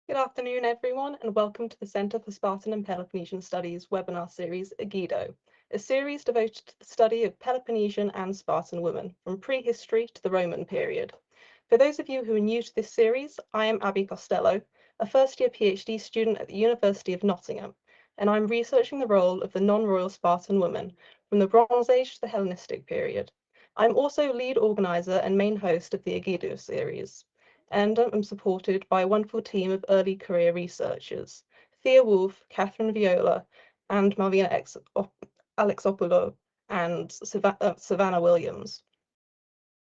Good afternoon, everyone, and welcome to the Centre for Spartan and Peloponnesian Studies webinar series, AGIDO, a series devoted to the study of Peloponnesian and Spartan women from prehistory to the Roman period. For those of you who are new to this series, I am Abby Costello, a first-year PhD student at the University of Nottingham, and I'm researching the role of the non-royal Spartan woman from the Bronze Age to the Hellenistic period. I'm also lead organiser and main host of the AGIDO series, and I'm supported by a wonderful team of early career researchers, Thea Wolf, Catherine Viola, and Malvina Alexopoulos and Savannah Williams.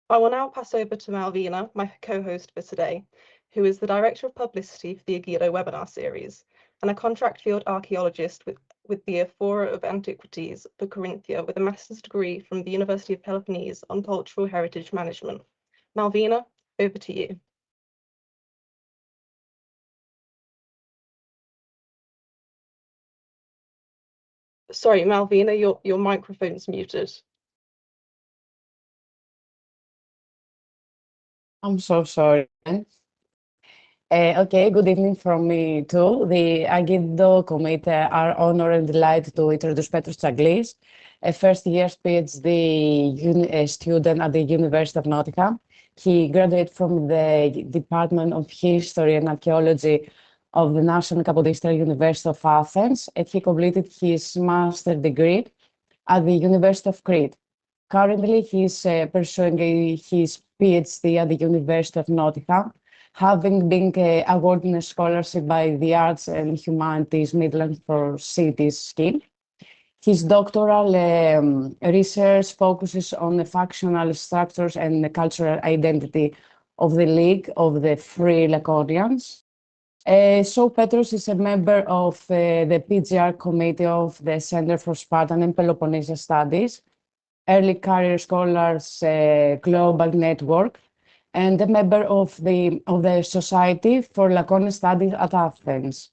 I will now pass over to Malvina, my co-host for today, who is the Director of Publicity for the AGIDO webinar series, and a contract field archaeologist with the Aphora of Antiquities for Corinthia with a master's degree from the University of Peloponnese on Cultural Heritage Management. Malvina, over to you. Sorry, Malvina, your microphone's muted. I'm so sorry. Okay, good evening from me too. The AGIDO committee are honored and delighted to introduce Petros Tsagklis, a first-year PhD student at the University of Nottingham. He graduated from the Department of History and Archaeology of the National Capodistria University of Athens, and he completed his master's degree at the University of Crete. Currently, he is pursuing his PhD at the University of Nottingham, having been awarded a scholarship by the Arts and Humanities Midlands for Cities scheme. His doctoral research focuses on the factional structures and the cultural identity of the League of the Free Laconians. So Petros is a member of the PGR Committee of the Center for Spartan and Peloponnesian Studies, Early Career Scholars Global Network, and a member of the Society for Laconian Studies at Athens.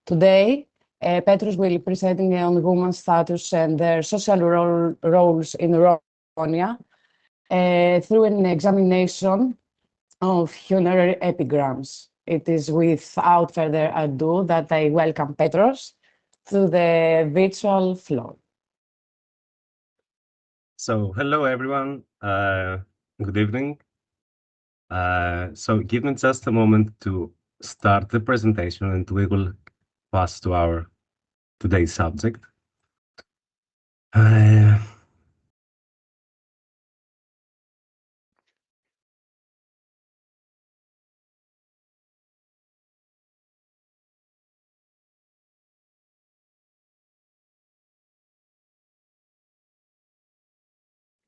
Today, Petros will be presenting on women's status and their social roles in Laconia through an examination of funerary epigrams. It is without further ado that I welcome Petros to the virtual floor. So, hello everyone, good evening. So give me just a moment to start the presentation and we will pass to our today's subject.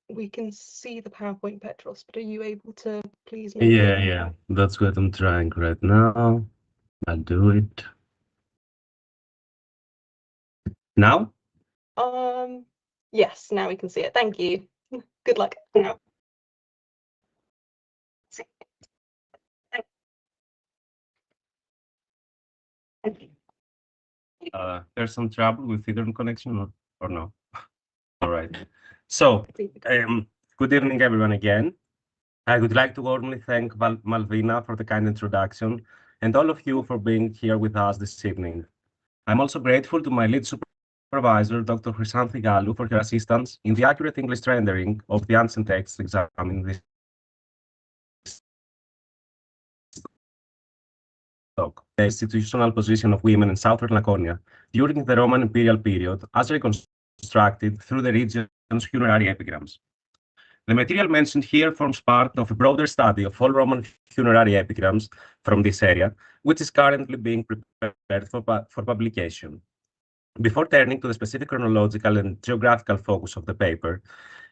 We can see the PowerPoint, Petros, but are you able to please move Yeah, that's what I'm trying right now. I'll do it. Now? Yes, now we can see it. Thank you. Good luck. There's some trouble with internet connection or no? All right. So, good evening everyone again. I would like to warmly thank Malvina for the kind introduction and all of you for being here with us this evening. I'm also grateful to my lead supervisor, Dr. Chrysanthi Galou, for her assistance in the accurate English rendering of the ancient texts examining this talk. The institutional position of women in southern Laconia during the Roman imperial period as reconstructed through the region's funerary epigrams. The material mentioned here forms part of a broader study of all Roman funerary epigrams from this area, which is currently being prepared for publication. Before turning to the specific chronological and geographical focus of the paper,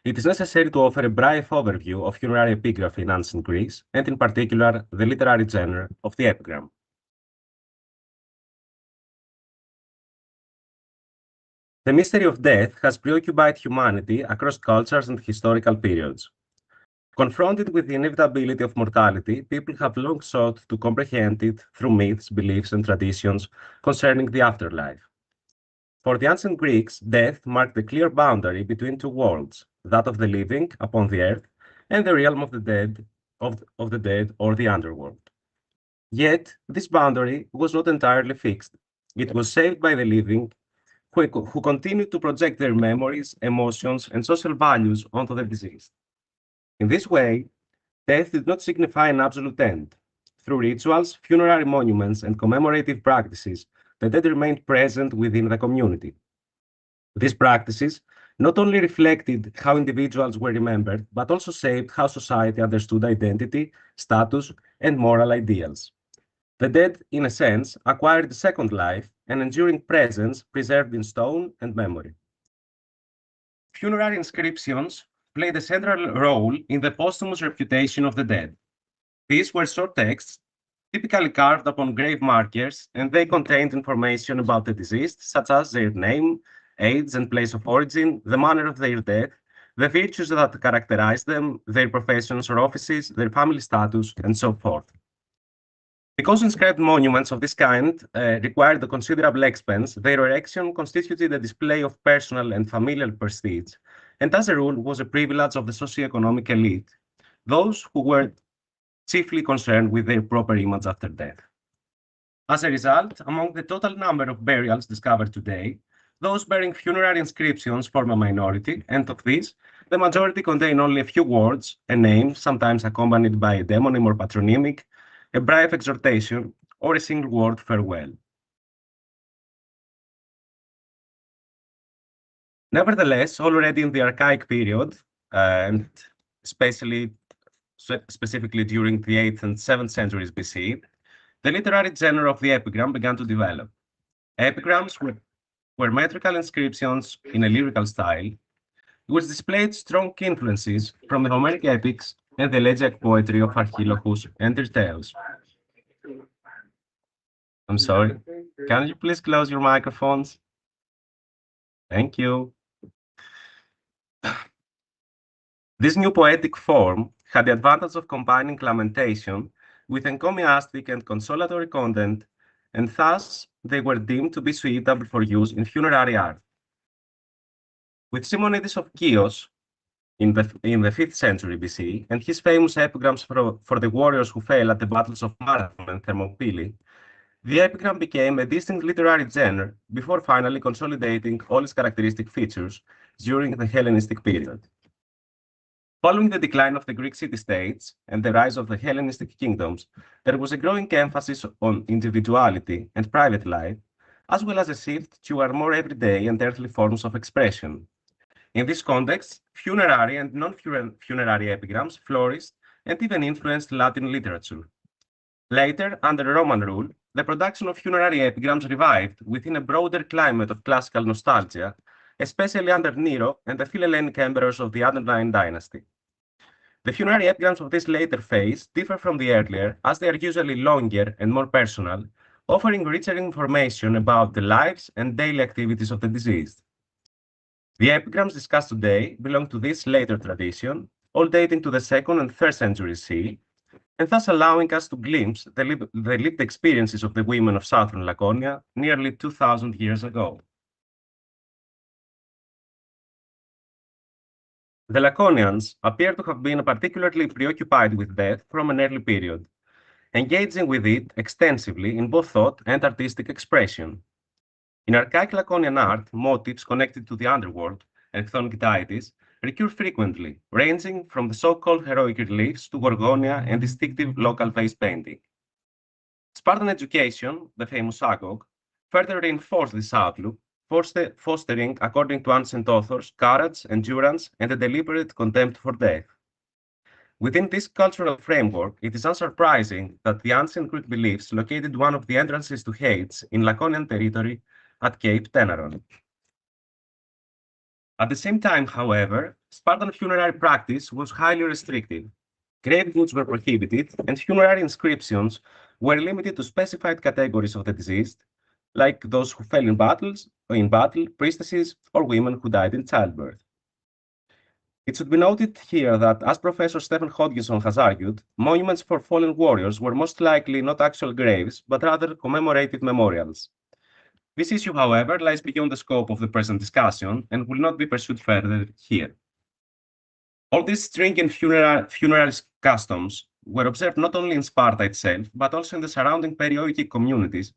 it is necessary to offer a brief overview of funerary epigraphy in ancient Greece, and in particular, the literary genre of the epigram. The mystery of death has preoccupied humanity across cultures and historical periods. Confronted with the inevitability of mortality, people have long sought to comprehend it through myths, beliefs, and traditions concerning the afterlife. For the ancient Greeks, death marked the clear boundary between two worlds, that of the living upon the earth and the realm of the dead, or the underworld. Yet, this boundary was not entirely fixed. It was shaped by the living, who continued to project their memories, emotions, and social values onto the deceased. In this way, death did not signify an absolute end. Through rituals, funerary monuments, and commemorative practices, the dead remained present within the community. These practices not only reflected how individuals were remembered, but also shaped how society understood identity, status, and moral ideals. The dead, in a sense, acquired a second life, an enduring presence preserved in stone and memory. Funerary inscriptions played a central role in the posthumous reputation of the dead. These were short texts, typically carved upon grave markers, and they contained information about the deceased, such as their name, age and place of origin, the manner of their death, the virtues that characterized them, their professions or offices, their family status, and so forth. Because inscribed monuments of this kind required a considerable expense, their erection constituted a display of personal and familial prestige, and as a rule was a privilege of the socioeconomic elite, those who were chiefly concerned with their proper image after death. As a result, among the total number of burials discovered today, those bearing funerary inscriptions form a minority, and of these, the majority contain only a few words, a name, sometimes accompanied by a demonym or patronymic, a brief exhortation, or a single word farewell. Nevertheless, already in the archaic period, and specifically during the 8th and 7th centuries BC, the literary genre of the epigram began to develop. Epigrams were metrical inscriptions in a lyrical style, which displayed strong influences from the Homeric epics and the elegiac poetry of Archilochus and Tyrtaeus. I'm sorry, can you please close your microphones? Thank you. This new poetic form had the advantage of combining lamentation with encomiastic and consolatory content, and thus they were deemed to be suitable for use in funerary art. With Simonides of Chios in the 5th century BC and his famous epigrams for the warriors who fell at the battles of Marathon and Thermopylae, the epigram became a distinct literary genre before finally consolidating all its characteristic features during the Hellenistic period. Following the decline of the Greek city-states and the rise of the Hellenistic kingdoms, there was a growing emphasis on individuality and private life, as well as a shift toward more everyday and earthly forms of expression. In this context, funerary and non-funerary epigrams flourished and even influenced Latin literature. Later, under Roman rule, the production of funerary epigrams revived within a broader climate of classical nostalgia, especially under Nero and the Philhellenic emperors of the Antonine dynasty. The funerary epigrams of this later phase differ from the earlier, as they are usually longer and more personal, offering richer information about the lives and daily activities of the deceased. The epigrams discussed today belong to this later tradition, all dating to the 2nd and 3rd centuries CE, and thus allowing us to glimpse the lived experiences of the women of southern Laconia nearly 2,000 years ago. The Laconians appear to have been particularly preoccupied with death from an early period, engaging with it extensively in both thought and artistic expression. In archaic Laconian art, motifs connected to the underworld and chthonic deities recur frequently, ranging from the so-called heroic reliefs to Gorgonia and distinctive local face painting. Spartan education, the famous agog, further reinforced this outlook, fostering, according to ancient authors, courage, endurance, and a deliberate contempt for death. Within this cultural framework, it is unsurprising that the ancient Greek beliefs located one of the entrances to Hades in Laconian territory at Cape Tenaron. At the same time, however, Spartan funerary practice was highly restricted. Grave goods were prohibited, and funerary inscriptions were limited to specified categories of the deceased, like those who fell in battle, priestesses, or women who died in childbirth. It should be noted here that, as Professor Stephen Hodgkinson has argued, monuments for fallen warriors were most likely not actual graves, but rather commemorative memorials. This issue, however, lies beyond the scope of the present discussion and will not be pursued further here. All these stringent funeral customs were observed not only in Sparta itself, but also in the surrounding perioic communities,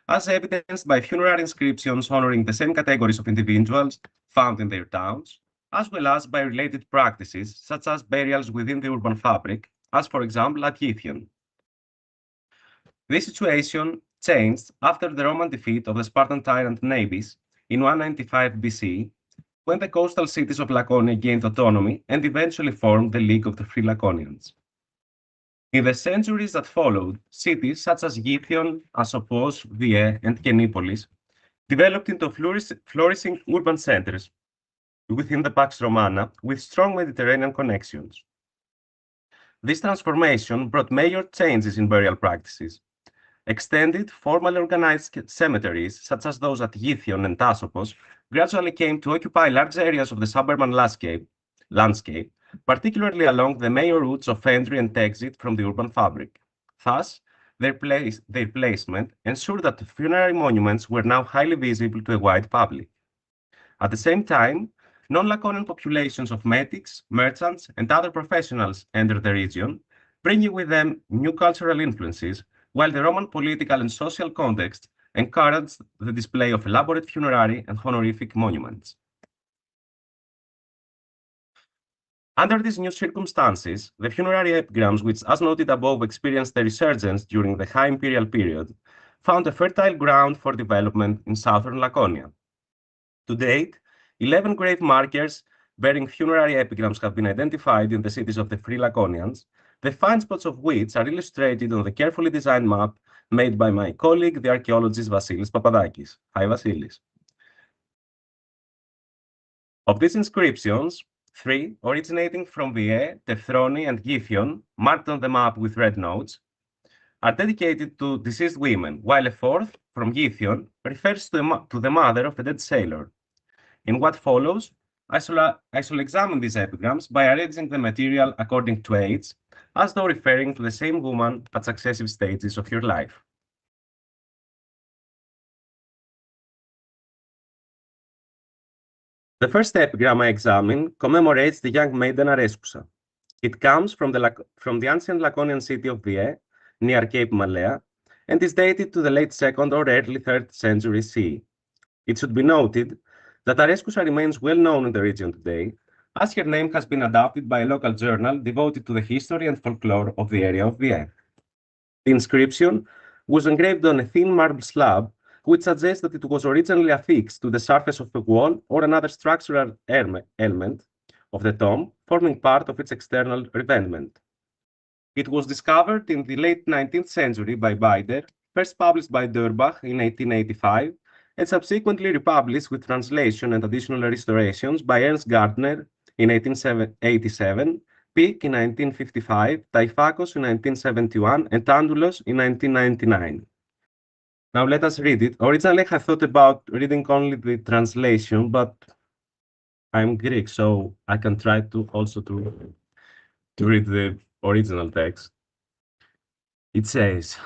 as evidenced by funerary inscriptions honoring the same categories of individuals found in their towns, as well as by related practices, such as burials within the urban fabric, as for example at Gythion. This situation changed after the Roman defeat of the Spartan tyrant Nabis in 195 BC, when the coastal cities of Laconia gained autonomy and eventually formed the League of the Free Laconians. In the centuries that followed, cities such as Gythion, Asopos, Vie, and Kenipolis developed into flourishing urban centers within the Pax Romana with strong Mediterranean connections. This transformation brought major changes in burial practices. Extended, formally organized cemeteries, such as those at Gythion and Asopos, gradually came to occupy large areas of the suburban landscape, particularly along the major routes of entry and exit from the urban fabric. Thus, their placement ensured that funerary monuments were now highly visible to a wide public. At the same time, non-Laconian populations of metics, merchants, and other professionals entered the region, bringing with them new cultural influences, while the Roman political and social context encouraged the display of elaborate funerary and honorific monuments. Under these new circumstances, the funerary epigrams, which, as noted above, experienced a resurgence during the High Imperial period, found a fertile ground for development in southern Laconia. To date, 11 grave markers bearing funerary epigrams have been identified in the cities of the Free Laconians, the find spots of which are illustrated on the carefully designed map made by my colleague, the archaeologist Vasilis Papadakis. Hi, Vasilis. Of these inscriptions, 3, originating from Vie, Tefroni, and Gythion, marked on the map with red notes, are dedicated to deceased women, while a 4th, from Gythion, refers to the mother of a dead sailor. In what follows, I shall examine these epigrams by arranging the material according to age, as though referring to the same woman at successive stages of her life. The first epigram I examine commemorates the young maiden Arescusa. It comes from the ancient Laconian city of Vie, near Cape Malea, and is dated to the late 2nd or early 3rd century CE. It should be noted that Arescusa remains well known in the region today, as her name has been adopted by a local journal devoted to the history and folklore of the area of Vie. The inscription was engraved on a thin marble slab, which suggests that it was originally affixed to the surface of a wall or another structural element of the tomb, forming part of its external revestment. It was discovered in the late 19th century by Bider, first published by Durbach in 1885, and subsequently republished with translation and additional restorations by Ernst Gardner in 1887, Pick in 1955, Taifakos in 1971, and Tandulos in 1999. Now let us read it. Originally, I thought about reading only the translation, but I'm Greek, so I can try to also to read the original text. It says,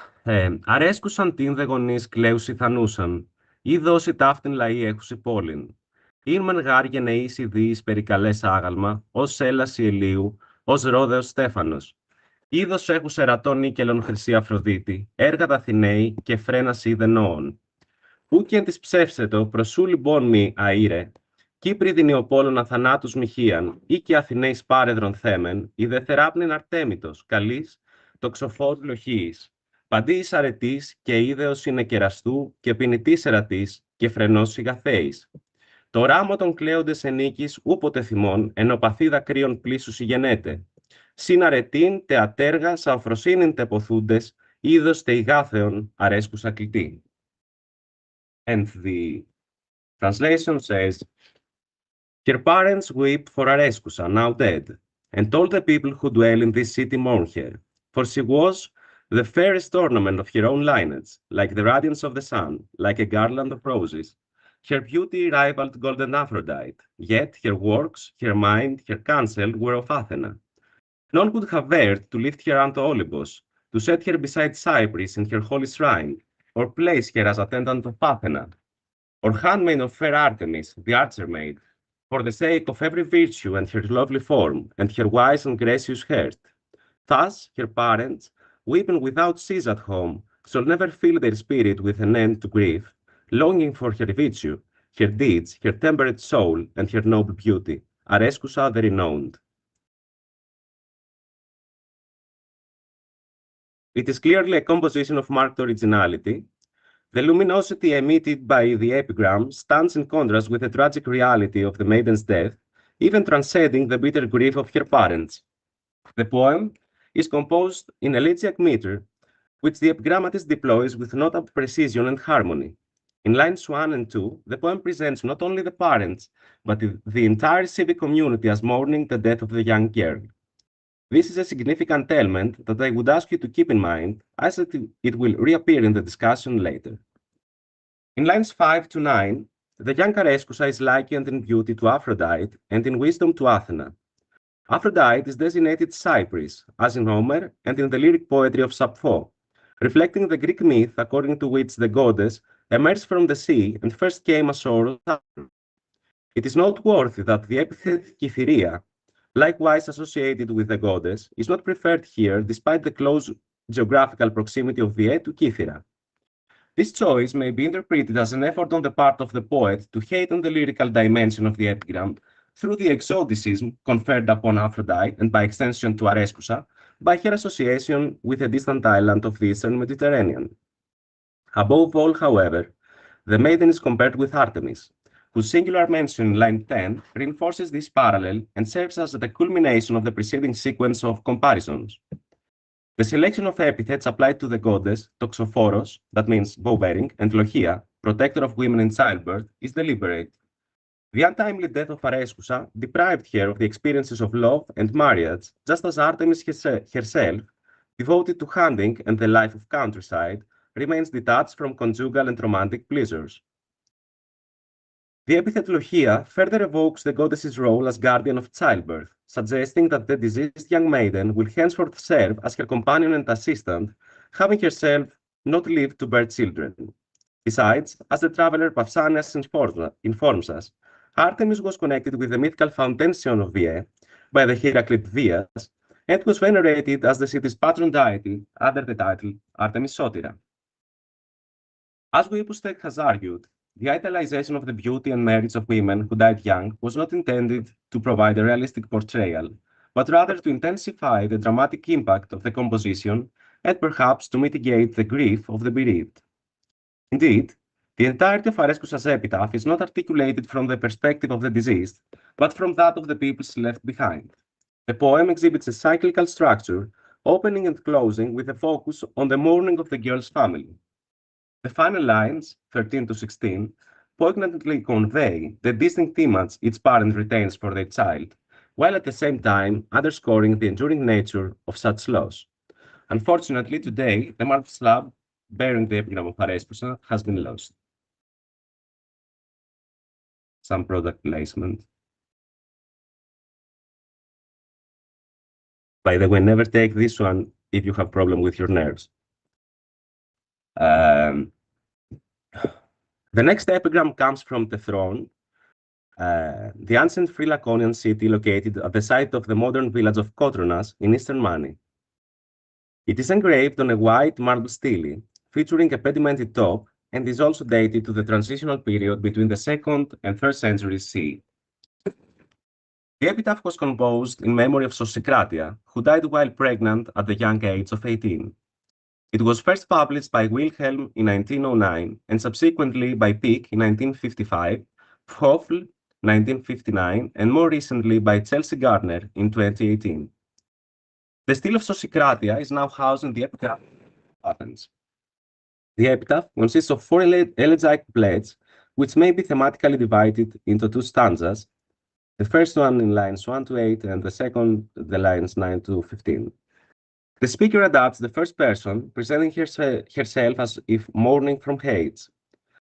«Αρέσκουσαν τιν δε γονείς κλαίουσι θανούσαν, ή δώσει ταύτην λαοί έχουσι πόλην. Ήρ μεν γάρ γενεείς ιδίης περικαλές άγαλμα, ως έλαση Ελίου, ως ρόδεος Στέφανος. Είδος έχους ερατών νίκελων χρυσή Αφροδίτη, έργα τα Αθηναίοι και φρένας είδεν νόων. Ού και εν της ψεύσετο προσού λοιπόν μη αήρε, Κύπροι δεινιοπόλων αθανάτους μοιχίαν, ή και Αθηναίης πάρεδρον θέμεν, η δε θεράπνην αρτέμητος, καλής, τοξοφόρου λοχίης. Παντής αρετής και είδεος είναι κεραστού και ποινητής ερατής και φρενός σιγαθέης. Το ράμο των κλαίοντες ενίκης ούποτε θυμών, ενώ παθή δακρύων πλήσους ηγενέται. Συν αρετήν τε ατέργα σα αφροσύνην τε ποθούντες, είδος τε ηγάθεων αρέσκουσα κλητή. And the translation says, her parents weep for Arescusa, now dead, and all the people who dwell in this city mourn her, for she was the fairest ornament of her own lineage, like the radiance of the sun, like a garland of roses. Her beauty rivaled golden Aphrodite, yet her works, her mind, her counsel were of Athena. None could have dared to lift her unto Olympus, to set her beside Cyprus in her holy shrine, or place her as attendant of Athena, or handmaid of fair Artemis, the archer maid, for the sake of every virtue and her lovely form, and her wise and gracious heart. Thus, her parents, weeping without cease at home, shall never fill their spirit with an end to grief, longing for her virtue, her deeds, her temperate soul, and her noble beauty, Arescusa the renowned. It is clearly a composition of marked originality. The luminosity emitted by the epigram stands in contrast with the tragic reality of the maiden's death, even transcending the bitter grief of her parents. The poem is composed in elegiac meter, which the epigrammatist deploys with notable precision and harmony. In lines 1 and 2, the poem presents not only the parents, but the entire civic community as mourning the death of the young girl. This is a significant element that I would ask you to keep in mind, as it will reappear in the discussion later. In lines 5 to 9, the young Arescusa is likened in beauty to Aphrodite and in wisdom to Athena. Aphrodite is designated Cypris, as in Homer and in the lyric poetry of Sappho, reflecting the Greek myth according to which the goddess emerged from the sea and first came ashore. It is noteworthy that the epithet Kytheria, likewise associated with the goddess, is not preferred here despite the close geographical proximity of Vie to Kythera. This choice may be interpreted as an effort on the part of the poet to heighten the lyrical dimension of the epigram through the exoticism conferred upon Aphrodite and by extension to Arescusa by her association with a distant island of the Eastern Mediterranean. Above all, however, the maiden is compared with Artemis, whose singular mention in line 10 reinforces this parallel and serves as the culmination of the preceding sequence of comparisons. The selection of epithets applied to the goddess, Toxophoros, that means bow-bearing, and Lochia, protector of women in childbirth, is deliberate. The untimely death of Arescusa deprived her of the experiences of love and marriage, just as Artemis herself, devoted to hunting and the life of countryside, remains detached from conjugal and romantic pleasures. The epithet Lochia further evokes the goddess's role as guardian of childbirth, suggesting that the diseased young maiden will henceforth serve as her companion and assistant, having herself not lived to bear children. Besides, as the traveler Pausanias informs us, Artemis was connected with the mythical fountain of Vie by the Heraclid Vias, and was venerated as the city's patron deity under the title Artemis Sotira. As Epustek has argued, the idealization of the beauty and merits of women who died young was not intended to provide a realistic portrayal, but rather to intensify the dramatic impact of the composition and perhaps to mitigate the grief of the bereaved. Indeed, the entirety of Arescusa's epitaph is not articulated from the perspective of the deceased, but from that of the peoples left behind. The poem exhibits a cyclical structure, opening and closing with a focus on the mourning of the girl's family. The final lines, 13 to 16, poignantly convey the distinct image each parent retains for their child, while at the same time underscoring the enduring nature of such loss. Unfortunately, today, the marble slab bearing the epigram of Arescusa has been lost. Some product placement. By the way, never take this one if you have problem with your nerves. The next epigram comes from the throne, the ancient free Laconian city located at the site of the modern village of Kotronas in eastern Mani. It is engraved on a white marble stele, featuring a pedimented top, and is also dated to the transitional period between the 2nd and 3rd centuries CE. The epitaph was composed in memory of Sosikratia, who died while pregnant at the young age of 18. It was first published by Wilhelm in 1909 and subsequently by Pick in 1955, Pföffel 1959, and more recently by Chelsea Gardner in 2018. The stele of Sosikratia is now housed in the epitaph of Athens. The epitaph consists of 4 elegiac couplets, which may be thematically divided into 2 stanzas, the first one in lines 1 to 8 and the second the lines 9 to 15. The speaker adapts the first person, presenting herself as if mourning from hate.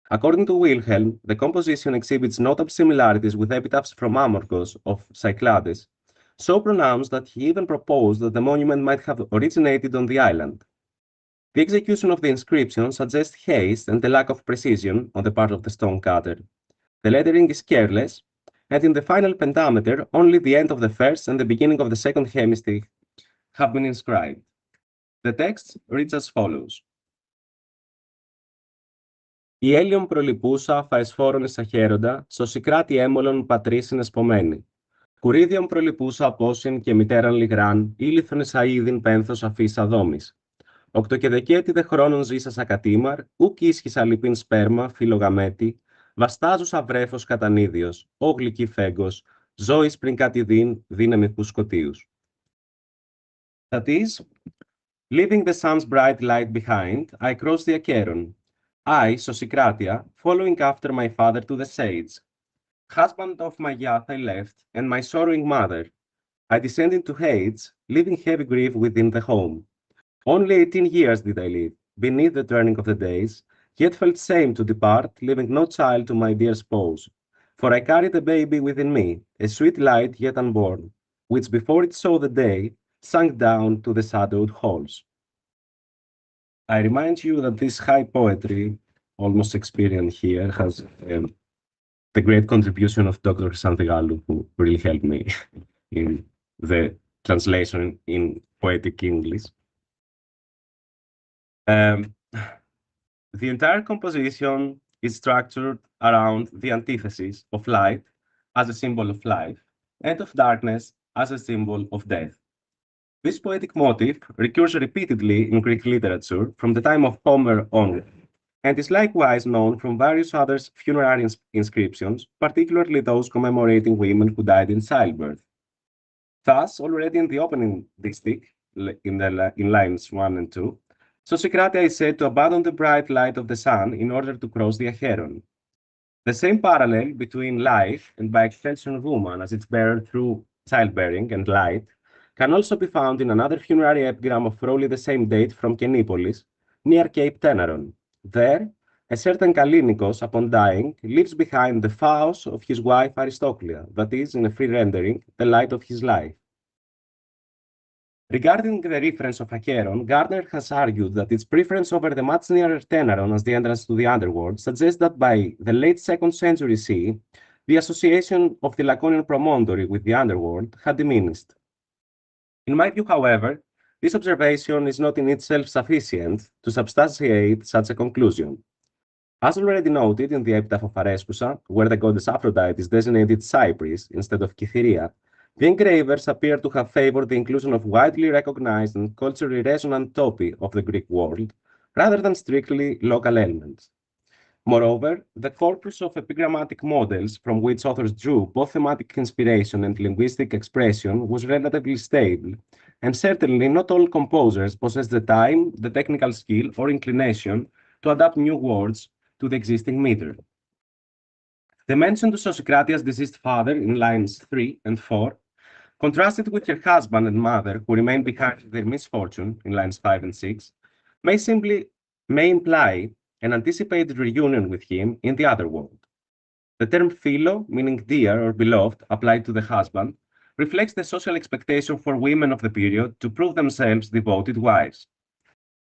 According to Wilhelm, the composition exhibits notable similarities with epitaphs from Amorgos of Cyclades, so pronounced that he even proposed that the monument might have originated on the island. The execution of the inscription suggests haste and a lack of precision on the part of the stonecutter. The lettering is careless, and in the final pentameter, only the end of the first and the beginning of the second hemistich have been inscribed. The text reads as follows. Η έλιον προλυπούσα φαεσφόρον εις αχαίροντα, σωσικράτη έμολον πατρίς είναι εσπομένη. Κουρίδιον προλυπούσα απόσυν και μητέραν λιγράν, ήλιθον εις αίδιν πένθος αφής αδόμης. Οκτωκεδεκέτηδε χρόνων ζήσας ακατήμαρ, ουκ ίσχυσα λυπήν σπέρμα, φιλογαμέτη, βαστάζουσα βρέφος κατανίδιος, ω γλυκή φέγγος, ζώης πριν κατηδίν δύναμη που σκοτίους. That is, leaving the sun's bright light behind, I crossed the Acheron. I, Sosicratia, following after my father to the Sage. Husband of my youth I left, and my sorrowing mother. I descended to Hades, leaving heavy grief within the home. Only 18 years did I live, beneath the turning of the days, yet felt shame to depart, leaving no child to my dear spouse. For I carried a baby within me, a sweet light yet unborn, which before it saw the day, sank down to the shadowed halls. I remind you that this high poetry, almost Shakespearean here, has the great contribution of Dr. Santigalou, who really helped me in the translation in poetic English. The entire composition is structured around the antithesis of light as a symbol of life and of darkness as a symbol of death. This poetic motif recurs repeatedly in Greek literature from the time of Homer onward, and is likewise known from various other funerary inscriptions, particularly those commemorating women who died in childbirth. Thus, already in the opening distich, in lines 1 and 2, Sosicratia is said to abandon the bright light of the sun in order to cross the Acheron. The same parallel between life and by extension woman as its bearer through childbearing and light can also be found in another funerary epigram of roughly the same date from Kenipolis, near Cape Tenaron. There, a certain Kallinikos, upon dying, leaves behind the phos of his wife Aristoclea, that is, in a free rendering, the light of his life. Regarding the reference of Acheron, Gardner has argued that its preference over the much nearer Tenaron as the entrance to the underworld suggests that by the late 2nd century CE, the association of the Laconian promontory with the underworld had diminished. In my view, however, this observation is not in itself sufficient to substantiate such a conclusion. As already noted in the epitaph of Arescusa, where the goddess Aphrodite is designated Cypris instead of Cytherea, the engravers appear to have favored the inclusion of widely recognized and culturally resonant topi of the Greek world, rather than strictly local elements. Moreover, the corpus of epigrammatic models from which authors drew both thematic inspiration and linguistic expression was relatively stable, and certainly not all composers possessed the time, the technical skill, or inclination to adapt new words to the existing meter. The mention to Sosicratia's deceased father in lines 3 and 4, contrasted with her husband and mother who remained behind their misfortune in lines 5 and 6, may imply an anticipated reunion with him in the other world. The term philo, meaning dear or beloved, applied to the husband, reflects the social expectation for women of the period to prove themselves devoted wives.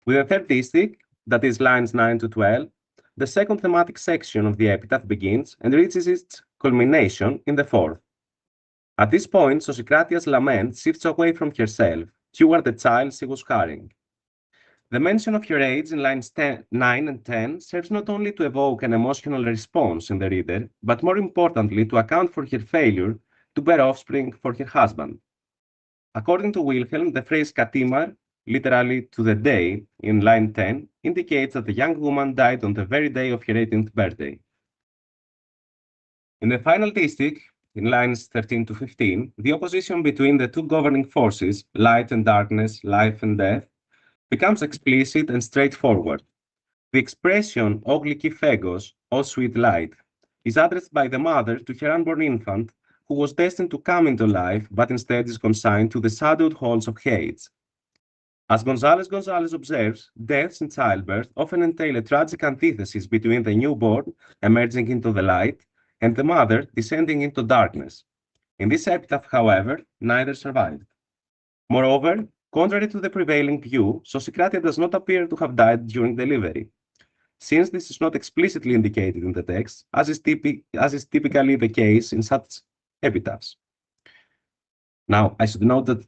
With the third distich, that is lines 9 to 12, the second thematic section of the epitaph begins and reaches its culmination in the fourth. At this point, Sosicratia's lament shifts away from herself toward the child she was carrying. The mention of her age in lines 9 and 10 serves not only to evoke an emotional response in the reader, but more importantly to account for her failure to bear offspring for her husband. According to Wilhelm, the phrase katimar, literally to the day, in line 10, indicates that the young woman died on the very day of her 18th birthday. In the final distich, in lines 13 to 15, the opposition between the two governing forces, light and darkness, life and death, becomes explicit and straightforward. The expression "O glyki phegos," "O sweet light," is addressed by the mother to her unborn infant, who was destined to come into life, but instead is consigned to the shadowed halls of Hades. As González observes, deaths in childbirth often entail a tragic antithesis between the newborn emerging into the light and the mother descending into darkness. In this epitaph, however, neither survived. Moreover, contrary to the prevailing view, Sosicratia does not appear to have died during delivery. Since this is not explicitly indicated in the text, as is typically the case in such epitaphs. Now, I should note that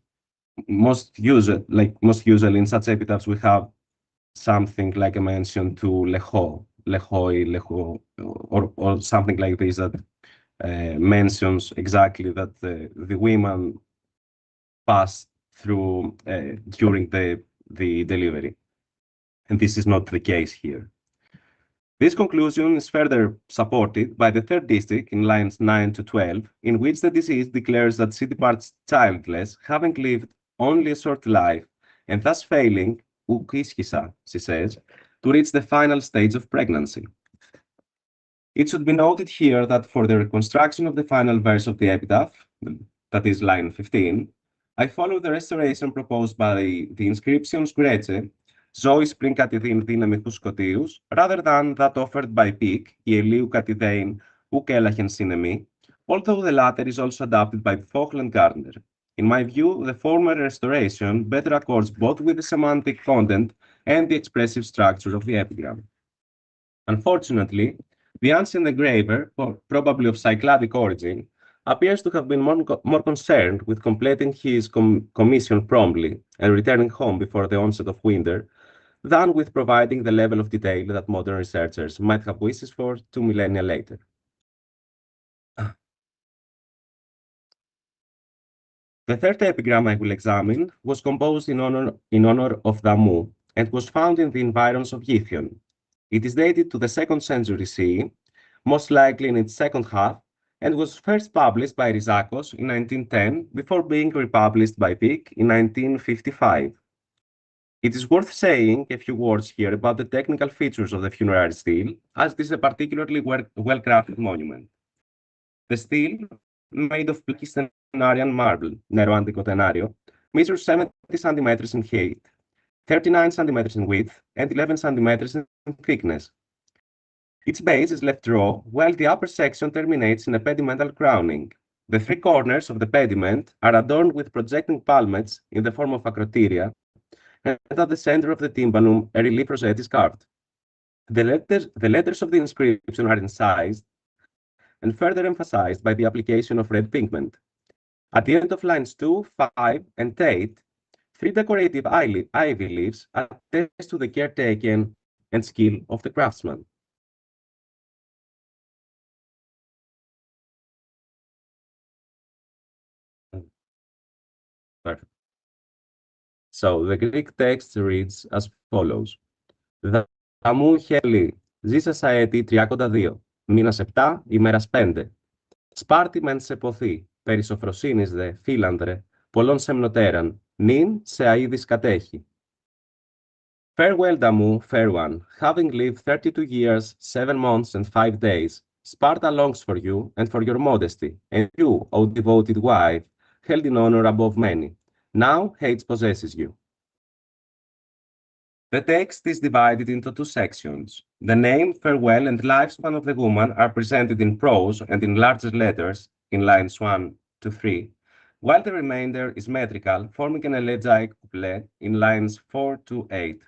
most usually in such epitaphs we have something like a mention to lecho, or something like this that mentions exactly that the women passed through during the delivery. And this is not the case here. This conclusion is further supported by the third distinct in lines 9 to 12, in which the deceased declares that she departs childless, having lived only a short life, and thus failing, ukishisa, she says, to reach the final stage of pregnancy. It should be noted here that for the reconstruction of the final verse of the epitaph, that is line 15, I follow the restoration proposed by the inscriptions Grece, Zois πριν κατηδήν δύναμη σκοτίους, rather than that offered by Pic, η Ελίου κατηδέιν ουκ έλαχεν συνεμί, although the latter is also adopted by Vogel and Gardner. In my view, the former restoration better accords both with the semantic content and the expressive structure of the epigram. Unfortunately, the ancient engraver, probably of Cycladic origin, appears to have been more concerned with completing his commission promptly and returning home before the onset of winter than with providing the level of detail that modern researchers might have wishes for 2 millennia later. The third epigram I will examine was composed in honor of Damu and was found in the environs of Githion. It is dated to the 2nd century CE, most likely in its second half, and was first published by Rizakos in 1910 before being republished by Pic in 1955. It is worth saying a few words here about the technical features of the funerary stele, as it is a particularly well-crafted monument. The stele, made of Pleistocene marble, Nero Antiquatenario, measures 70 centimeters in height, 39 centimeters in width, and 11 centimeters in thickness. Its base is left raw, while the upper section terminates in a pedimental crowning. The three corners of the pediment are adorned with projecting palmets in the form of acroteria, and at the center of the tympanum, a relief rosette is carved. The letters of the inscription are incised and further emphasized by the application of red pigment. At the end of lines 2, 5, and 8, 3 decorative ivy leaves attest to the care taken and skill of the craftsman. Perfect. So the Greek text reads as follows. Δαμού χέλη, ζήσασα έτη 32, μήνας 7, ημέρας 5. Σπάρτη μεν σε ποθεί, περί σοφροσύνης δε, φίλανδρε, πολλών σεμνοτέραν, νυν σε αίδης κατέχει. Farewell, Damu, fair one, having lived 32 years, 7 months, and 5 days, Sparta longs for you and for your modesty, and you, O devoted wife, held in honor above many. Now hate possesses you. The text is divided into 2 sections. The name, farewell, and lifespan of the woman are presented in prose and in larger letters in lines 1 to 3, while the remainder is metrical, forming an elegiac couplet in lines 4 to 8.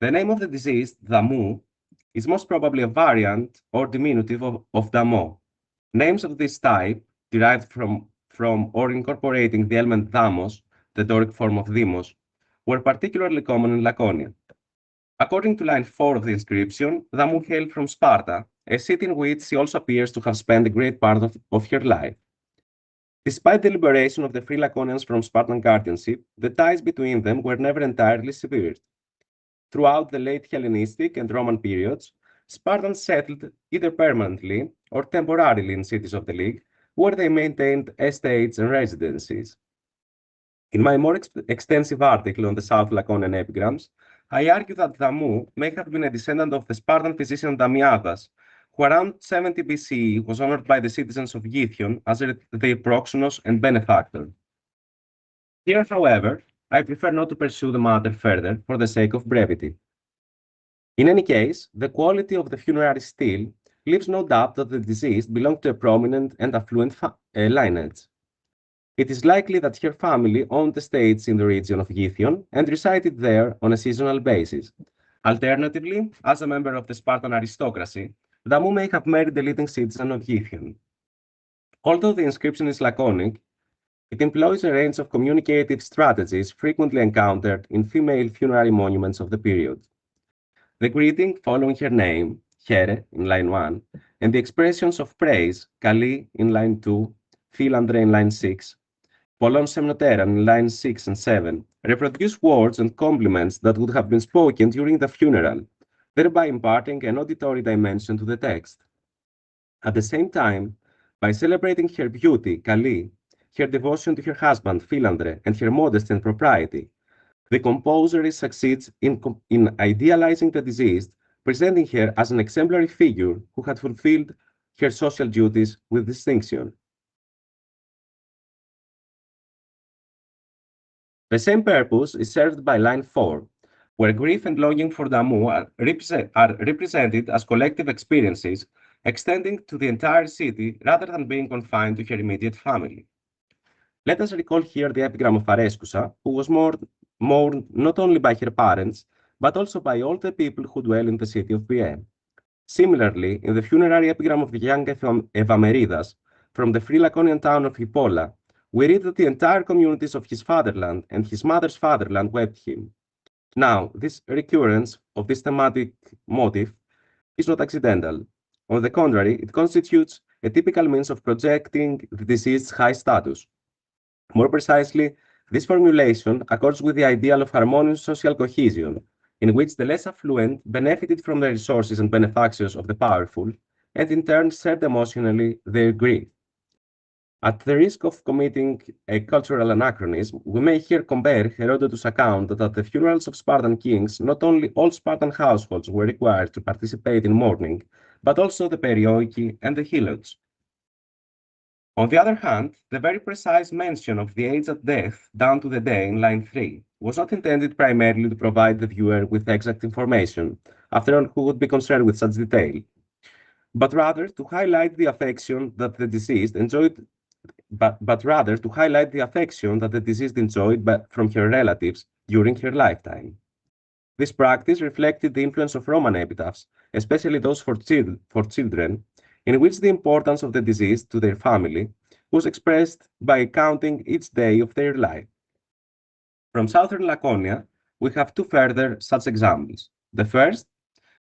The name of the deceased, Damu, is most probably a variant or diminutive of Damo. Names of this type, derived from or incorporating the element Damos, the Doric form of Demos, were particularly common in Laconia. According to line 4 of the inscription, Damu hailed from Sparta, a city in which she also appears to have spent a great part of her life. Despite the liberation of the free Laconians from Spartan guardianship, the ties between them were never entirely severed. Throughout the late Hellenistic and Roman periods, Spartans settled either permanently or temporarily in cities of the League, where they maintained estates and residences. In my more extensive article on the South Laconian epigrams, I argue that Damu may have been a descendant of the Spartan physician Damiadas, who around 70 BCE was honored by the citizens of Githion as their proxenos and benefactor. Here, however, I prefer not to pursue the matter further for the sake of brevity. In any case, the quality of the funerary stele leaves no doubt that the deceased belonged to a prominent and affluent lineage. It is likely that her family owned estates in the region of Githion and resided there on a seasonal basis. Alternatively, as a member of the Spartan aristocracy, Damu may have married the leading citizen of Githion. Although the inscription is Laconic, It employs a range of communicative strategies frequently encountered in female funerary monuments of the period. The greeting following her name, Here, in line 1, and the expressions of praise, Kali in line 2, Philandre in line 6, Polon Semnoteran in lines 6 and 7 reproduce words and compliments that would have been spoken during the funeral, thereby imparting an auditory dimension to the text. At the same time, by celebrating her beauty, Kali, her devotion to her husband, Philandre, and her modesty and propriety, the composer succeeds in idealizing the deceased, presenting her as an exemplary figure who had fulfilled her social duties with distinction. The same purpose is served by line 4, where grief and longing for Damu are represented as collective experiences extending to the entire city rather than being confined to her immediate family. Let us recall here the epigram of Arescusa, who was mourned not only by her parents, but also by all the people who dwell in the city of Brie. Similarly, in the funerary epigram of the young Evameridas, from the free Laconian town of Hippola, we read that the entire communities of his fatherland and his mother's fatherland wept him. Now, this recurrence of this thematic motif is not accidental. On the contrary, it constitutes a typical means of projecting the deceased's high status. More precisely, this formulation accords with the ideal of harmonious social cohesion, in which the less affluent benefited from the resources and benefactions of the powerful, and in turn shared emotionally their grief. At the risk of committing a cultural anachronism, we may here compare Herodotus' account that at the funerals of Spartan kings, not only all Spartan households were required to participate in mourning, but also the Perioeci and the Helots. On the other hand, the very precise mention of the age at death down to the day in line 3 was not intended primarily to provide the viewer with exact information, after all, who would be concerned with such detail, but rather to highlight the affection that the deceased enjoyed from her relatives during her lifetime. This practice reflected the influence of Roman epitaphs, especially those for children, in which the importance of the deceased to their family was expressed by counting each day of their life. From southern Laconia, we have two further such examples. The first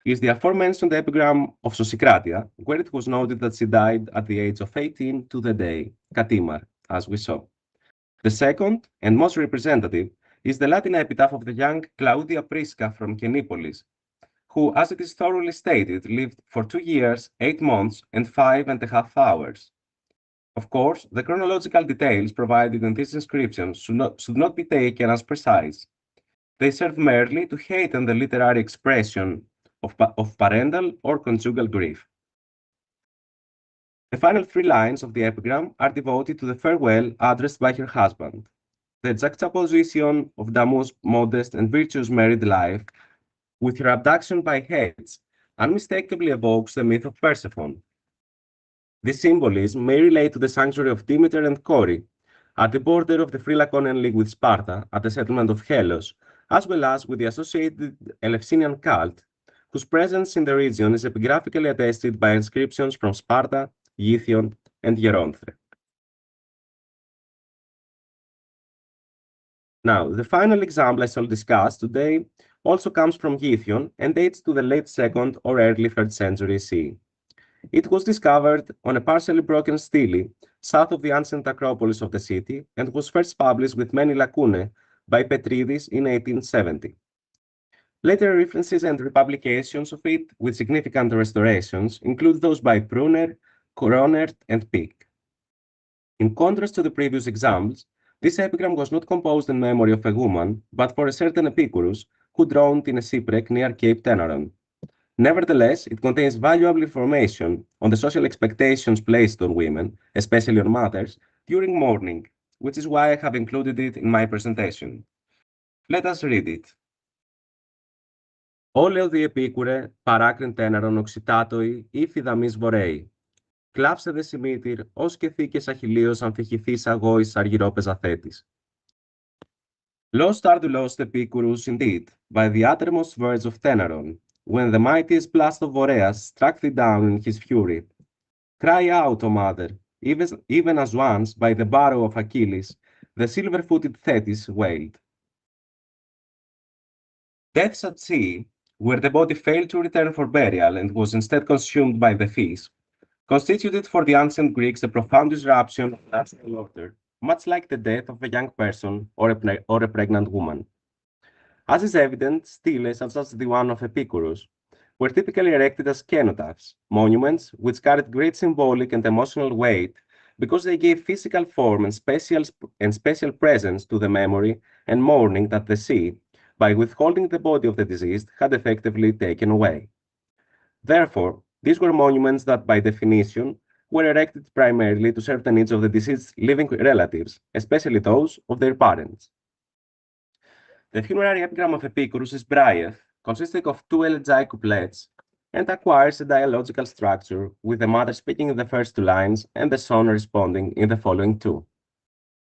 is the aforementioned epigram of Sosikratia, where it was noted that she died at the age of 18 to the day, Katimar, as we saw. The second, and most representative, is the Latin epitaph of the young Claudia Prisca from Kenipolis, who, as it is thoroughly stated, lived for 2 years, 8 months, and 5.5 hours. Of course, the chronological details provided in these inscriptions should not be taken as precise. They serve merely to heighten the literary expression of parental or conjugal grief. The final 3 lines of the epigram are devoted to the farewell addressed by her husband. The juxtaposition of Damu's modest and virtuous married life with her abduction by Hades unmistakably evokes the myth of Persephone. This symbolism may relate to the sanctuary of Demeter and Kori at the border of the Free Laconian League with Sparta at the settlement of Helos, as well as with the associated Eleusinian cult, whose presence in the region is epigraphically attested by inscriptions from Sparta, Yithion, and Gerontre. Now, the final example I shall discuss today also comes from Yithion and dates to the late 2nd or early 3rd century CE. It was discovered on a partially broken stele south of the ancient acropolis of the city and was first published with many lacunae by Petridis in 1870. Later references and republications of it with significant restorations include those by Pruner, Coronert, and Pick. In contrast to the previous examples, this epigram was not composed in memory of a woman, but for a certain Epicurus who drowned in a shipwreck near Cape Tenaron. Nevertheless, it contains valuable information on the social expectations placed on women, especially on mothers, during mourning, which is why I have included it in my presentation. Let us read it. Όλεο δι επίκουρε, παράκριν τέναρον οξυτάτοι, ύφιδα μης βορέοι. Κλάψε δε σημήτηρ, ως και θήκες αχιλίος αμφιχηθείς αγώης αργυρόπαιζα θέτης. Lost are the lost Epicurus indeed, by the uttermost words of Tenaron, when the mightiest blast of Boreas struck thee down in his fury. Cry out, O mother, even as once by the barrow of Achilles, the silver-footed Thetis wailed. Deaths at sea, where the body failed to return for burial and was instead consumed by the fish, constituted for the ancient Greeks a profound disruption of natural order, much like the death of a young person or a pregnant woman. As is evident, steles such as the one of Epicurus were typically erected as cenotaphs, monuments which carried great symbolic and emotional weight because they gave physical form and special presence to the memory and mourning that the sea, by withholding the body of the deceased, had effectively taken away. Therefore, these were monuments that, by definition, were erected primarily to serve the needs of the deceased's living relatives, especially those of their parents. The funerary epigram of Epicurus is brief, consisting of 2 elegiac couplets, and acquires a dialogical structure, with the mother speaking in the first 2 lines and the son responding in the following 2.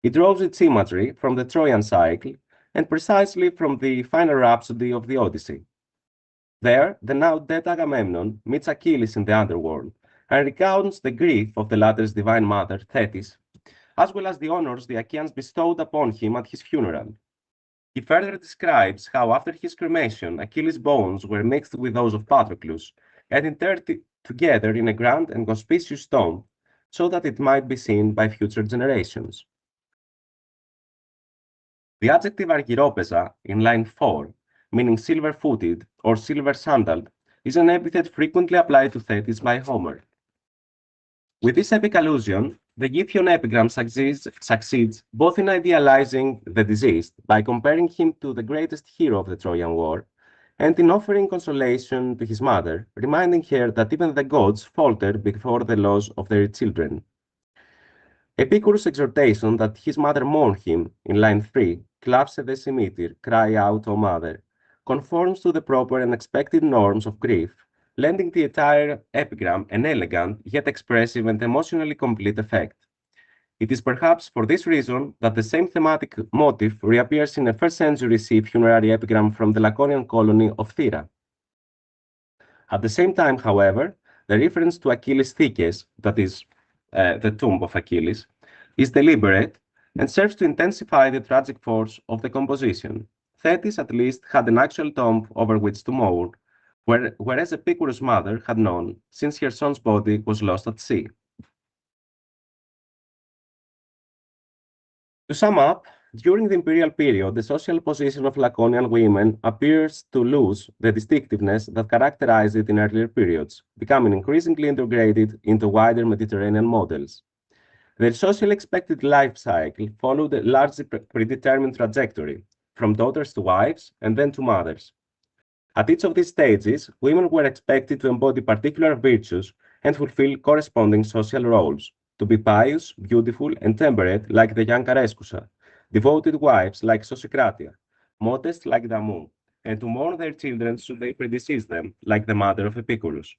It draws its imagery from the Trojan cycle and precisely from the final rhapsody of the Odyssey. There, the now dead Agamemnon meets Achilles in the underworld and recounts the grief of the latter's divine mother, Thetis, as well as the honors the Achaeans bestowed upon him at his funeral. He further describes how after his cremation, Achilles' bones were mixed with those of Patroclus and interred together in a grand and conspicuous tomb, so that it might be seen by future generations. The adjective argyropesa in line 4, meaning silver-footed or silver-sandaled, is an epithet frequently applied to Thetis by Homer. With this epic allusion, the Gyphian epigram succeeds both in idealizing the deceased by comparing him to the greatest hero of the Trojan War, and in offering consolation to his mother, reminding her that even the gods falter before the loss of their children. Epicurus' exhortation that his mother mourn him, in line 3, claps the Demeter, cry out, O mother, conforms to the proper and expected norms of grief, lending the entire epigram an elegant, yet expressive and emotionally complete effect. It is perhaps for this reason that the same thematic motif reappears in a 1st century CE funerary epigram from the Laconian colony of Thera. At the same time, however, the reference to Achilles' Thykes, that is, the tomb of Achilles, is deliberate and serves to intensify the tragic force of the composition. Thetis, at least, had an actual tomb over which to mourn, whereas Epicurus' mother had none, since her son's body was lost at sea. To sum up, during the imperial period, the social position of Laconian women appears to lose the distinctiveness that characterized it in earlier periods, becoming increasingly integrated into wider Mediterranean models. Their socially expected life cycle followed a largely predetermined trajectory, from daughters to wives and then to mothers. At each of these stages, women were expected to embody particular virtues and fulfill corresponding social roles, to be pious, beautiful, and temperate like the young Arescusa, devoted wives like Sosicratia, modest like Damu, and to mourn their children should they predecease them, like the mother of Epicurus.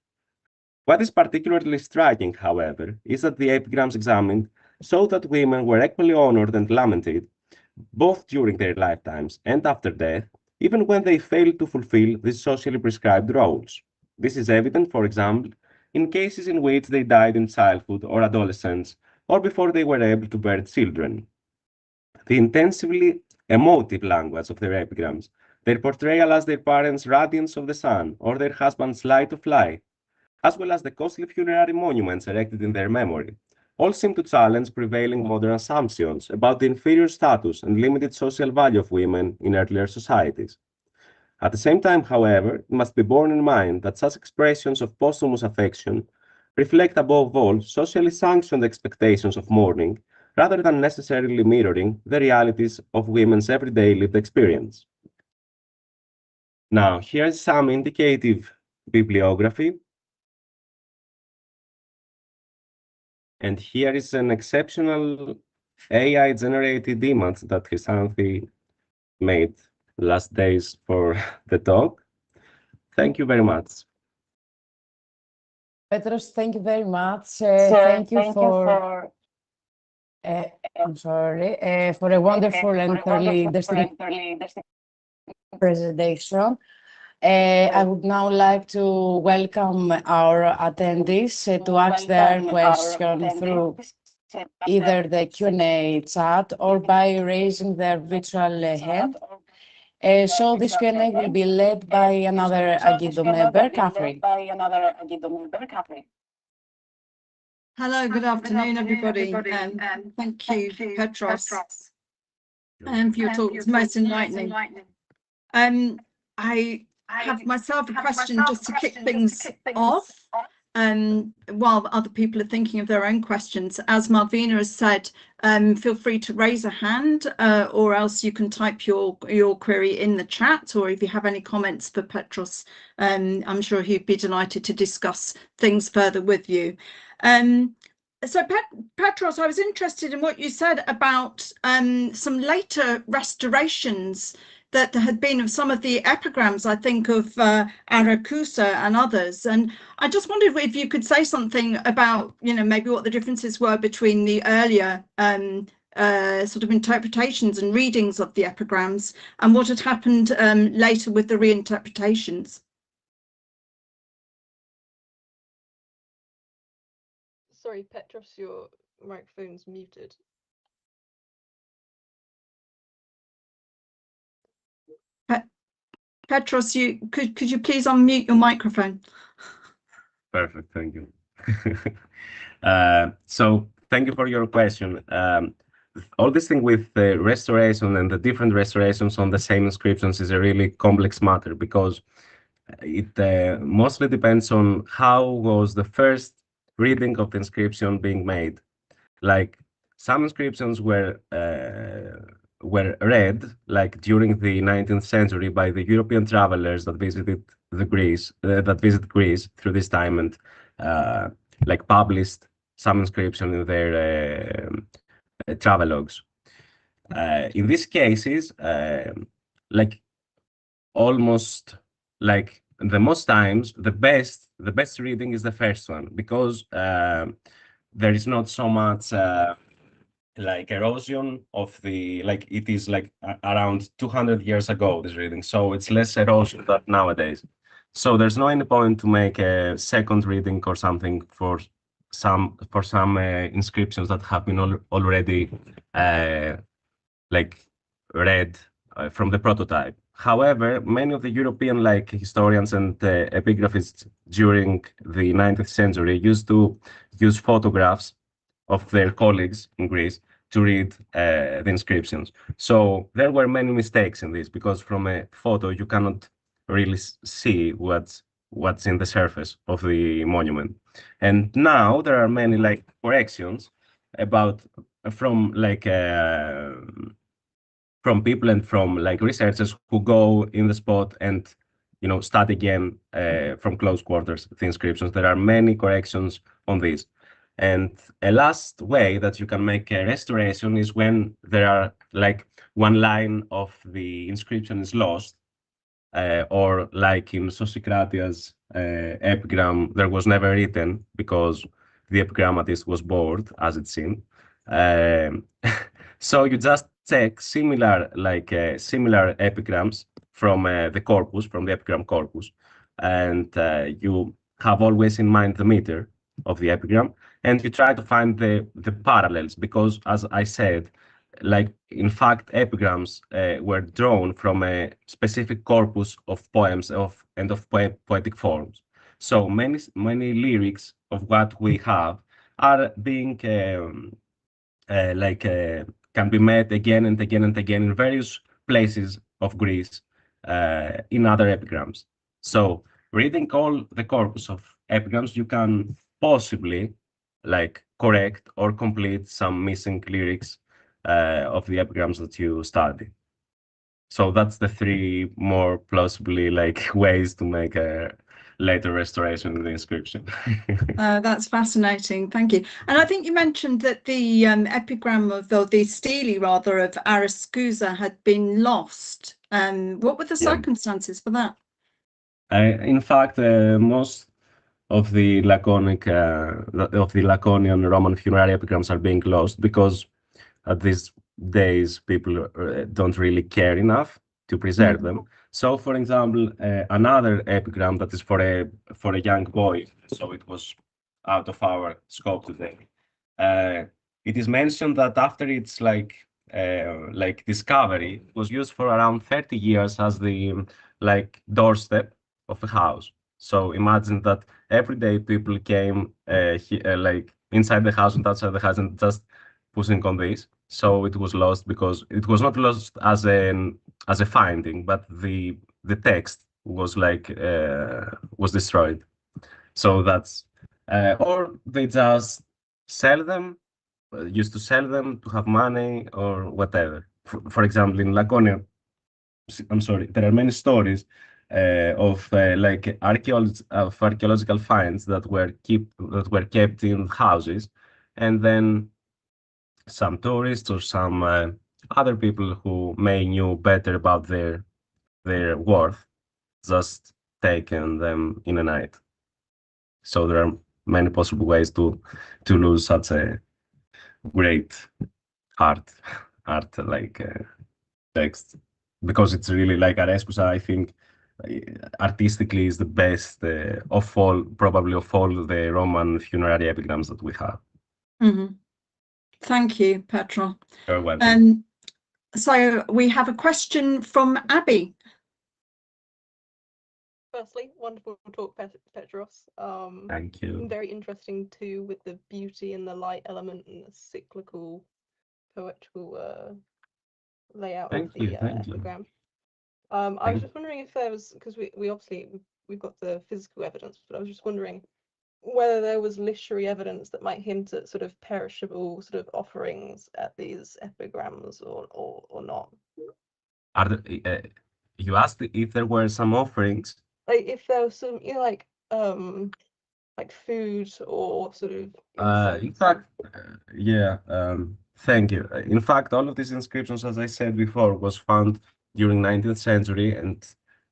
What is particularly striking, however, is that the epigrams examined show that women were equally honored and lamented, both during their lifetimes and after death, even when they failed to fulfill these socially prescribed roles. This is evident, for example, in cases in which they died in childhood or adolescence, or before they were able to bear children. The intensively emotive language of their epigrams, their portrayal as their parents' radiance of the sun or their husbands' light of life, as well as the costly funerary monuments erected in their memory, all seem to challenge prevailing modern assumptions about the inferior status and limited social value of women in earlier societies. At the same time, however, it must be borne in mind that such expressions of posthumous affection reflect above all socially sanctioned expectations of mourning, rather than necessarily mirroring the realities of women's everyday lived experience. Now, here's some indicative bibliography. And here is an exceptional AI-generated image that Chrysanthi made last days for the talk. Thank you very much. Petros, thank you very much. Thank you for for a wonderful and thoroughly interesting presentation. I would now like to welcome our attendees to ask their question through either the Q&A chat or by raising their virtual hand. So this Q&A will be led by another AGIDO member, Catherine. Hello, good afternoon, everybody. Thank you, Petros, for your talk. It's most enlightening. I have myself a question just to kick things off. While other people are thinking of their own questions, as Malvina has said, feel free to raise a hand, or else you can type your query in the chat, or if you have any comments for Petros, I'm sure he'd be delighted to discuss things further with you. So Petros, I was interested in what you said about some later restorations that there had been of some of the epigrams, I think of Arakusa and others. And I just wondered if you could say something about, maybe what the differences were between the earlier sort of interpretations and readings of the epigrams and what had happened later with the reinterpretations. Sorry, Petros, your microphone's muted. Petros, could you please unmute your microphone? Perfect, thank you. So thank you for your question. All this thing with the restoration and the different restorations on the same inscriptions is a really complex matter, because it mostly depends on how was the first reading of the inscription being made. Like some inscriptions were read like during the 19th century by the European travelers that visited Greece through this time, and like published some inscription in their travelogues. In these cases, like almost like the most times, the best reading is the first one, because there is not so much like erosion of the, like it is like around 200 years ago, this reading, so it's less erosion than nowadays. So there's no any point to make a second reading or something for some inscriptions that have been already like read from the prototype. However, many of the European historians and epigraphists during the 19th century used to use photographs of their colleagues in Greece to read the inscriptions. So there were many mistakes in this, because from a photo you cannot really see what's in the surface of the monument. And now there are many corrections from people and from researchers who go in the spot and study again from close quarters the inscriptions. There are many corrections on this. And a last way that you can make a restoration is when there are one line of the inscription is lost, or like in Sosikratia's epigram, there was never written because the epigrammatist was bored, as it seemed. So you just check similar epigrams from the corpus, from the epigram corpus, and you have always in mind the meter of the epigram, and you try to find the parallels, because as I said, in fact, epigrams were drawn from a specific corpus of poems and of poetic forms. So many lyrics of what we have are being can be met again and again and again in various places of Greece in other epigrams. So reading all the corpus of epigrams, you can possibly correct or complete some missing lyrics of the epigrams that you study. So that's the three more plausibly ways to make a later restoration of the inscription. That's fascinating, thank you. And I think you mentioned that the epigram of the stele rather of Arakusa had been lost. What were the circumstances for that? In fact, most of the Laconian Roman funerary epigrams are being lost, because at these days people don't really care enough to preserve them. So, for example, another epigram that is for a young boy, so it was out of our scope today. it is mentioned that after its discovery, it was used for around 30 years as the doorstep of a house. So imagine that every day people came inside the house and outside the house and just pushing on this. So it was lost because it was not lost as a finding, but the text was was destroyed. So that's or they just sell them, used to sell them to have money or whatever. For example, in Laconia, I'm sorry, there are many stories of archaeological finds that were kept in houses, and then some tourists or some other people who may knew better about their worth just taken them in a night. So there are many possible ways to lose such a great art text, because it's really like Arescusa, I think artistically is the best of all the Roman funerary epigrams that we have. Mm-hmm. Thank you, Petra. You're welcome. So we have a question from Abby. Firstly, wonderful talk, Petros. Thank you. Very interesting too, with the beauty and the light element and the cyclical poetical layout of the epigram. I was just wondering if there was, because we obviously we've got the physical evidence, but I was just wondering whether there was literary evidence that might hint at sort of perishable sort of offerings at these epigrams or not. Are there, you asked if there were some offerings? Like if there was some, like food or sort of in fact, thank you. In fact, all of these inscriptions, as I said before, was found during 19th century, and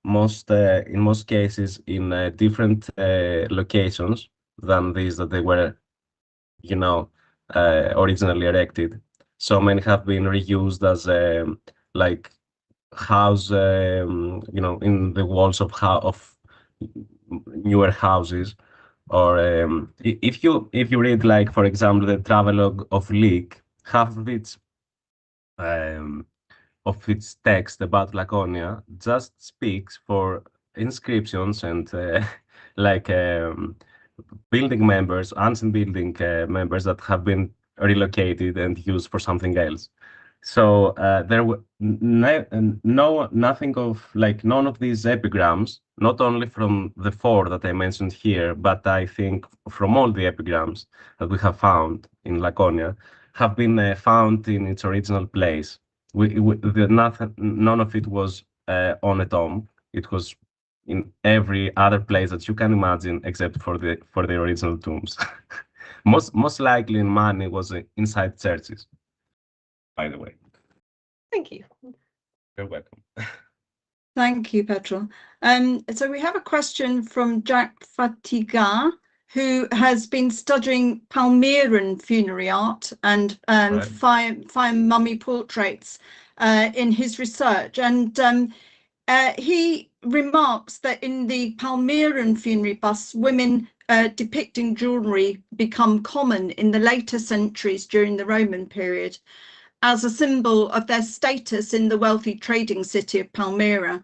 in most cases in different locations than these that they were, originally erected. So many have been reused as house, in the walls of newer houses. Or if you read, for example, the travelogue of Leek, half of its text about Laconia just speaks for inscriptions and building members, ancient building members that have been relocated and used for something else. So there were nothing of none of these epigrams, not only from the 4 that I mentioned here, but I think from all the epigrams that we have found in Laconia have been found in its original place. None of it was on a tomb. It was in every other place that you can imagine, except for the original tombs. most likely, in Mani was inside churches. By the way. Thank you. You're welcome. Thank you, Petra. So we have a question from Jack Fatiga, who has been studying Palmyran funerary art and fire mummy portraits in his research. And he remarks that in the Palmyran funerary busts, women depicting jewellery become common in the later centuries during the Roman period, as a symbol of their status in the wealthy trading city of Palmyra.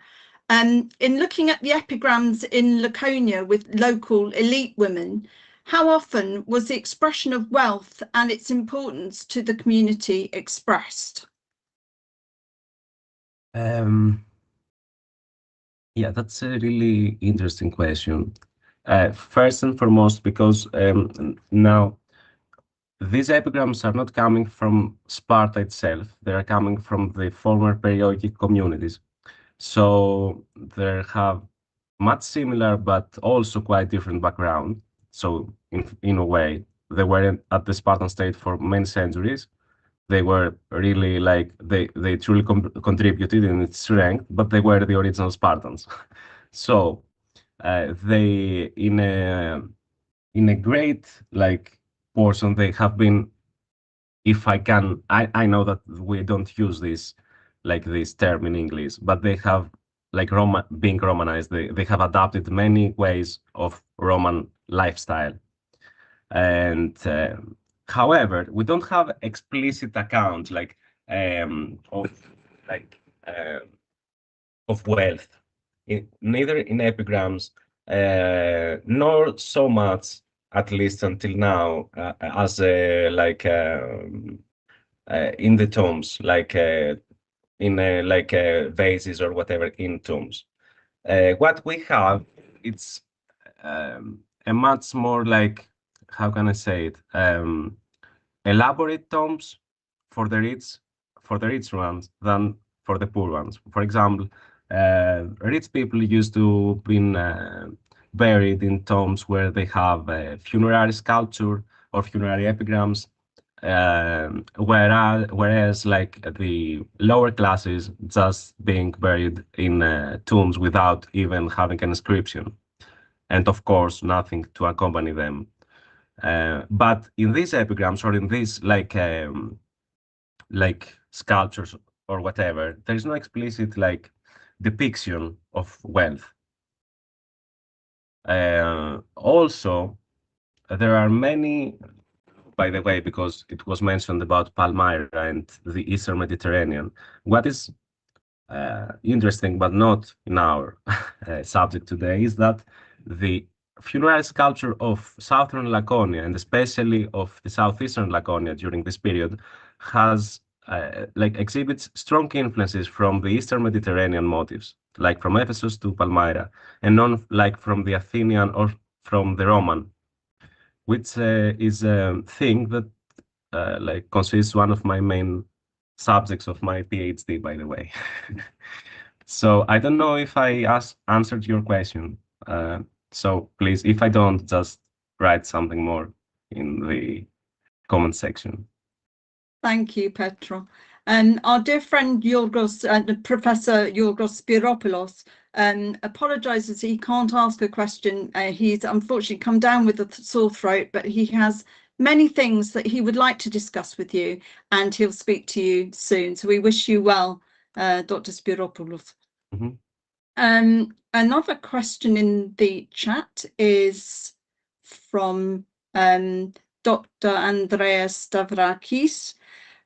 In looking at the epigrams in Laconia with local elite women, how often was the expression of wealth and its importance to the community expressed? Yeah, that's a really interesting question. First and foremost, because now these epigrams are not coming from Sparta itself. They are coming from the former periodic communities. So they have much similar, but also quite different background. So in a way, they were at the Spartan state for many centuries. They were really they truly contributed in its strength, but they were the original Spartans. So they in a great portion, they have been, if I can, I know that we don't use this term in English, but they have being Romanized. They have adopted many ways of Roman lifestyle, and However, we don't have explicit accounts of wealth, neither in epigrams nor so much, at least until now, as in the tombs, in vases or whatever in tombs. What we have, it's a much more how can I say it, elaborate tombs for the rich ones than for the poor ones. For example, rich people used to be buried in tombs where they have funerary sculpture or funerary epigrams, whereas the lower classes just being buried in tombs without even having an inscription, and of course nothing to accompany them. But in these epigrams or in these sculptures or whatever, there is no explicit depiction of wealth. Also, there are many, by the way, because it was mentioned about Palmyra and the Eastern Mediterranean. What is interesting, but not in our subject today, is that the funerary sculpture of Southern Laconia, and especially of the Southeastern Laconia during this period, has exhibits strong influences from the Eastern Mediterranean motifs, like from Ephesus to Palmyra, and not from the Athenian or from the Roman, which is a thing that consists one of my main subjects of my PhD, by the way. So I don't know if I answered your question. So please, if I don't, just write something more in the comment section. Thank you, Petro. And our dear friend Yorgos, Professor Yorgos Spiropoulos, apologizes he can't ask a question. He's unfortunately come down with a sore throat, but he has many things that he would like to discuss with you, and he'll speak to you soon. So we wish you well, Dr. Spiropoulos. Mm-hmm. Another question in the chat is from Dr. Andreas Stavrakis,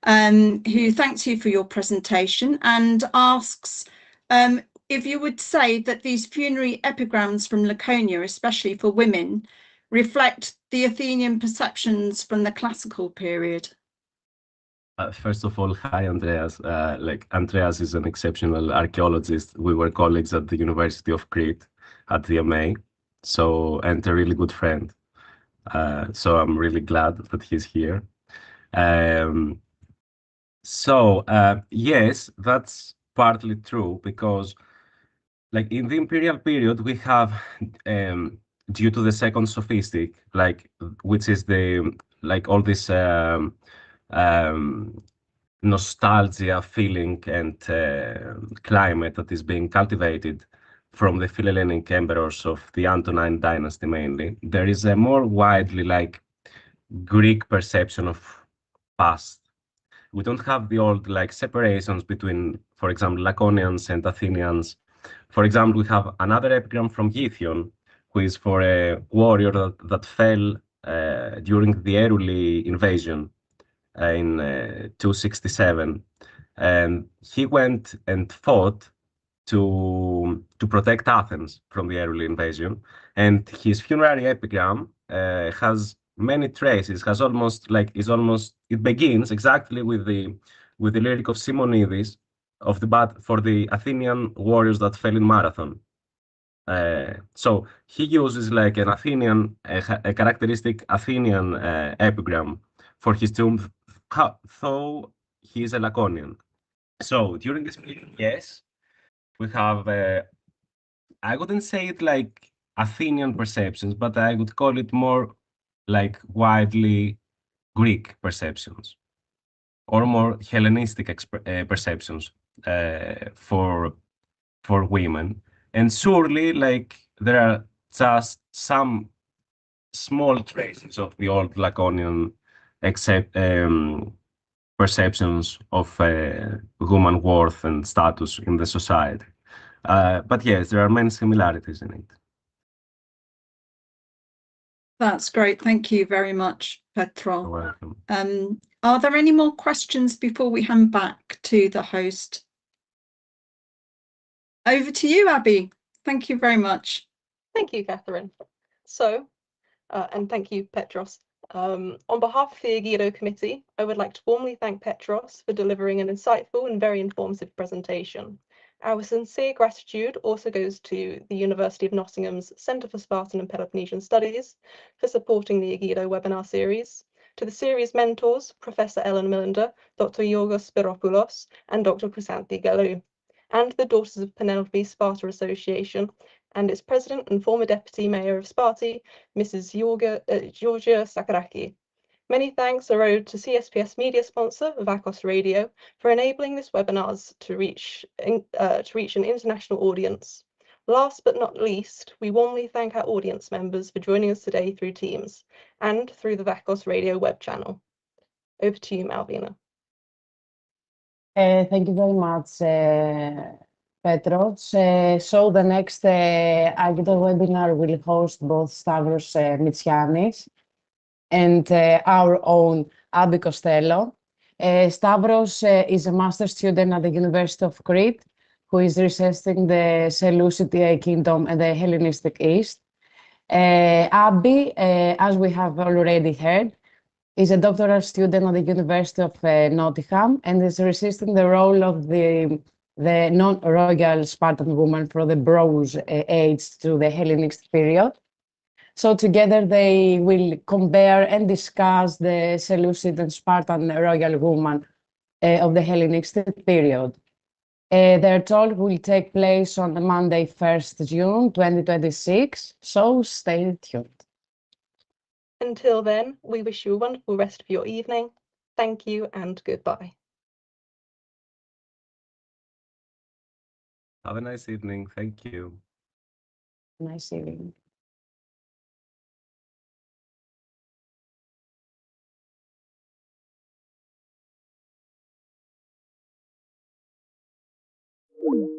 who thanks you for your presentation and asks if you would say that these funerary epigrams from Laconia, especially for women, reflect the Athenian perceptions from the classical period. First of all, hi, Andreas. Andreas is an exceptional archaeologist. We were colleagues at the University of Crete at the MA, and a really good friend. So I'm really glad that he's here. Yes, that's partly true, because in the imperial period, we have, due to the second sophistic, which is the all this nostalgia feeling and climate that is being cultivated from the Philhellenic emperors of the Antonine dynasty mainly. There is a more widely Greek perception of past. We don't have the old separations between, for example, Laconians and Athenians. For example, we have another epigram from Githion, who is for a warrior that fell during the Eruli invasion in 267, and he went and fought to protect Athens from the Eruli invasion, and his funerary epigram has many traces, it begins exactly with the lyric of Simonides for the Athenian warriors that fell in Marathon. So he uses an Athenian, a characteristic Athenian epigram for his tomb, though he is a Laconian. So during this period, yes, we have, I wouldn't say it Athenian perceptions, but I would call it more widely Greek perceptions, or more Hellenistic perceptions for women. And surely there are just some small traces of the old Laconian perceptions of woman worth and status in the society. But yes, there are many similarities in it. That's great. Thank you very much, Petro. You're welcome. Are there any more questions before we hand back to the host? Over to you, Abby. Thank you very much. Thank you, Catherine. So, and thank you, Petros. On behalf of the AGIDO committee, I would like to warmly thank Petros for delivering an insightful and very informative presentation. Our sincere gratitude also goes to the University of Nottingham's Centre for Spartan and Peloponnesian Studies for supporting the AGIDO webinar series, to the series mentors, Professor Ellen Millender, Dr. Yorgos Spiropoulos, and Dr. Chrysanthi Galou, and the Daughters of Penelope Sparta Association, and its president and former deputy mayor of Sparta, Mrs. Georgia Sakaraki. Many thanks are owed to CSPS media sponsor Vakos Radio for enabling this webinars to reach an international audience. Last but not least, we warmly thank our audience members for joining us today through Teams and through the Vakos Radio web channel. Over to you, Malvina. Thank you very much, Petros. So the next AGIDO webinar will host both Stavros Mitsianis and our own Abby Costello. Stavros is a master's student at the University of Crete, who is researching the Seleucid Kingdom and the Hellenistic East. Abby, as we have already heard, is a doctoral student at the University of Nottingham and is resisting the role of the non-royal Spartan woman from the Bronze Age to the Hellenistic period. So together they will compare and discuss the Seleucid and Spartan royal woman of the Hellenistic period. Their talk will take place on Monday, 1st June 2026, so stay tuned. Until then, we wish you a wonderful rest of your evening. Thank you and goodbye. Have a nice evening. Thank you. Nice evening. Thank you.